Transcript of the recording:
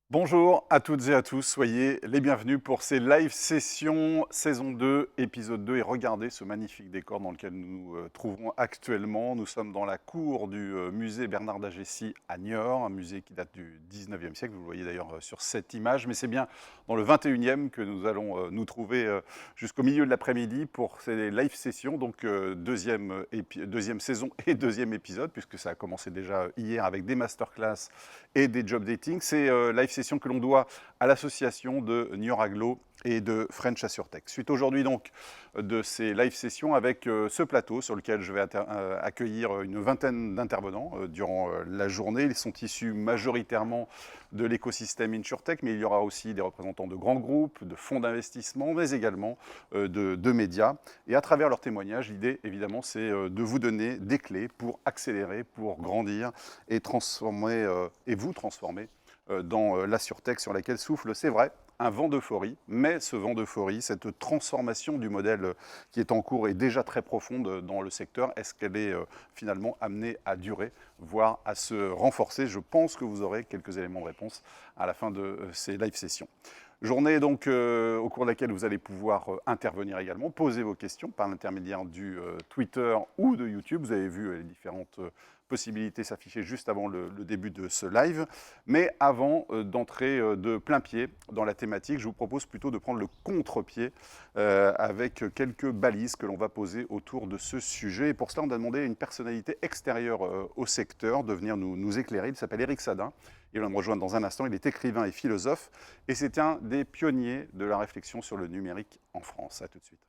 Bonjour à toutes et à tous, soyez les bienvenus pour ces live sessions saison 2, épisode 2. Et regardez ce magnifique décor dans lequel nous nous trouvons actuellement. Nous sommes dans la cour du musée Bernard d'Agessi à Niort, un musée qui date du 19e siècle. Vous le voyez d'ailleurs sur cette image, mais c'est bien dans le 21e que nous allons nous trouver jusqu'au milieu de l'après-midi pour ces live sessions. Donc deuxième saison et deuxième épisode, puisque ça a commencé déjà hier avec des masterclass et des job dating. C'est live session que l'on doit à l'association de Niort Aglo et de French AssureTech. Suite aujourd'hui donc de ces live sessions avec ce plateau sur lequel je vais accueillir une vingtaine d'intervenants durant la journée. Ils sont issus majoritairement de l'écosystème InsurTech, mais il y aura aussi des représentants de grands groupes, de fonds d'investissement, mais également de médias. Et à travers leurs témoignages, l'idée évidemment c'est de vous donner des clés pour accélérer, pour grandir et transformer et vous transformer dans la SurTech sur laquelle souffle, c'est vrai, un vent d'euphorie, mais ce vent d'euphorie, cette transformation du modèle qui est en cours est déjà très profonde dans le secteur. Est-ce qu'elle est finalement amenée à durer, voire à se renforcer? Je pense que vous aurez quelques éléments de réponse à la fin de ces live sessions. Journée donc au cours de laquelle vous allez pouvoir intervenir également, poser vos questions par l'intermédiaire du Twitter ou de YouTube. Vous avez vu les différentes possibilités s'afficher juste avant le début de ce live. Mais avant d'entrer de plein pied dans la thématique, je vous propose plutôt de prendre le contre-pied avec quelques balises que l'on va poser autour de ce sujet. Et pour cela, on a demandé à une personnalité extérieure au secteur de venir nous éclairer. Il s'appelle Éric Sadin. Il va me rejoindre dans un instant. Il est écrivain et philosophe et c'est un des pionniers de la réflexion sur le numérique en France. À tout de suite.